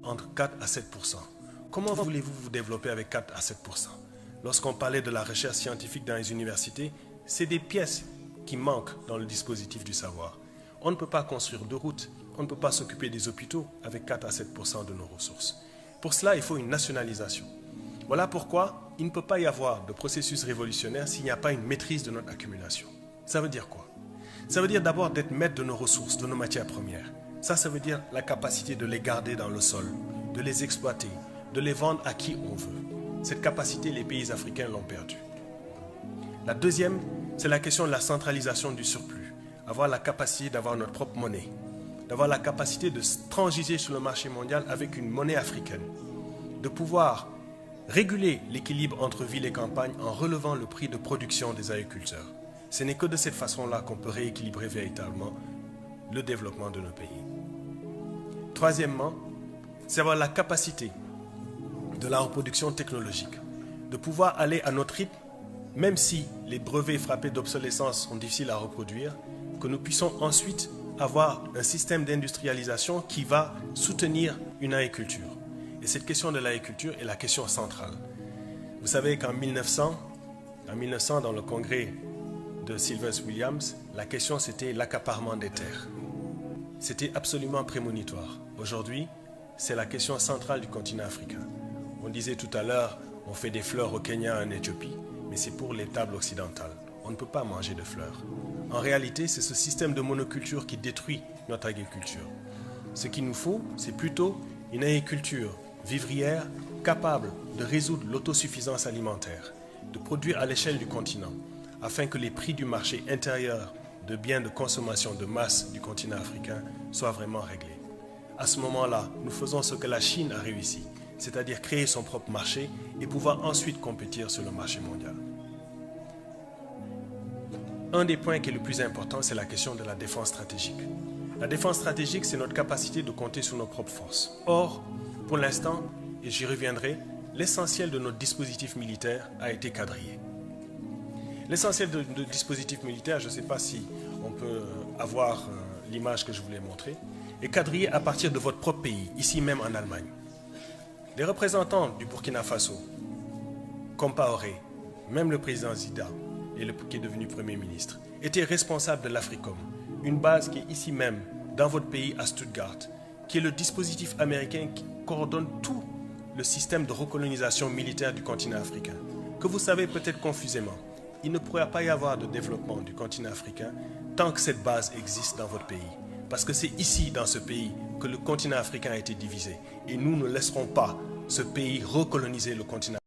entre 4 à 7%. Comment voulez-vous vous développer avec 4 à 7%? Lorsqu'on parlait de la recherche scientifique dans les universités, c'est des pièces qui manquent dans le dispositif du savoir. On ne peut pas construire de routes, on ne peut pas s'occuper des hôpitaux avec 4 à 7% de nos ressources. Pour cela, il faut une nationalisation. Voilà pourquoi il ne peut pas y avoir de processus révolutionnaire s'il n'y a pas une maîtrise de notre accumulation. Ça veut dire quoi? Ça veut dire d'abord d'être maître de nos ressources, de nos matières premières. Ça veut dire la capacité de les garder dans le sol, de les exploiter, de les vendre à qui on veut. Cette capacité, les pays africains l'ont perdue. La deuxième, c'est la question de la centralisation du surplus. Avoir la capacité d'avoir notre propre monnaie, d'avoir la capacité de transiger sur le marché mondial avec une monnaie africaine, de pouvoir réguler l'équilibre entre ville et campagne en relevant le prix de production des agriculteurs. Ce n'est que de cette façon-là qu'on peut rééquilibrer véritablement le développement de nos pays. Troisièmement, c'est avoir la capacité de la reproduction technologique, de pouvoir aller à notre rythme, même si les brevets frappés d'obsolescence sont difficiles à reproduire, que nous puissions ensuite avoir un système d'industrialisation qui va soutenir une agriculture. Et cette question de l'agriculture est la question centrale. Vous savez qu'en 1900, dans le congrès de Sylvester Williams, la question c'était l'accaparement des terres. C'était absolument prémonitoire. Aujourd'hui, c'est la question centrale du continent africain. On disait tout à l'heure, on fait des fleurs au Kenya, en Éthiopie, mais c'est pour les tables occidentales. On ne peut pas manger de fleurs. En réalité, c'est ce système de monoculture qui détruit notre agriculture. Ce qu'il nous faut, c'est plutôt une agriculture vivrière capable de résoudre l'autosuffisance alimentaire, de produire à l'échelle du continent, afin que les prix du marché intérieur de biens de consommation de masse du continent africain soient vraiment réglés. À ce moment-là, nous faisons ce que la Chine a réussi, c'est-à-dire créer son propre marché et pouvoir ensuite compétir sur le marché mondial. Un des points qui est le plus important, c'est la question de la défense stratégique. La défense stratégique, c'est notre capacité de compter sur nos propres forces. Or, pour l'instant, et j'y reviendrai, l'essentiel de notre dispositif militaire a été quadrillé. L'essentiel de notre dispositif militaire, je ne sais pas si on peut avoir l'image que je voulais montrer, est quadrillé à partir de votre propre pays, ici même en Allemagne. Les représentants du Burkina Faso, Compaoré, même le président Zida, qui est devenu Premier ministre, étaient responsables de l'Africom, une base qui est ici même, dans votre pays, à Stuttgart, qui est le dispositif américain qui coordonne tout le système de recolonisation militaire du continent africain, que vous savez peut-être confusément. Il ne pourra pas y avoir de développement du continent africain tant que cette base existe dans votre pays. Parce que c'est ici, dans ce pays, que le continent africain a été divisé. Et nous ne laisserons pas ce pays recoloniser le continent.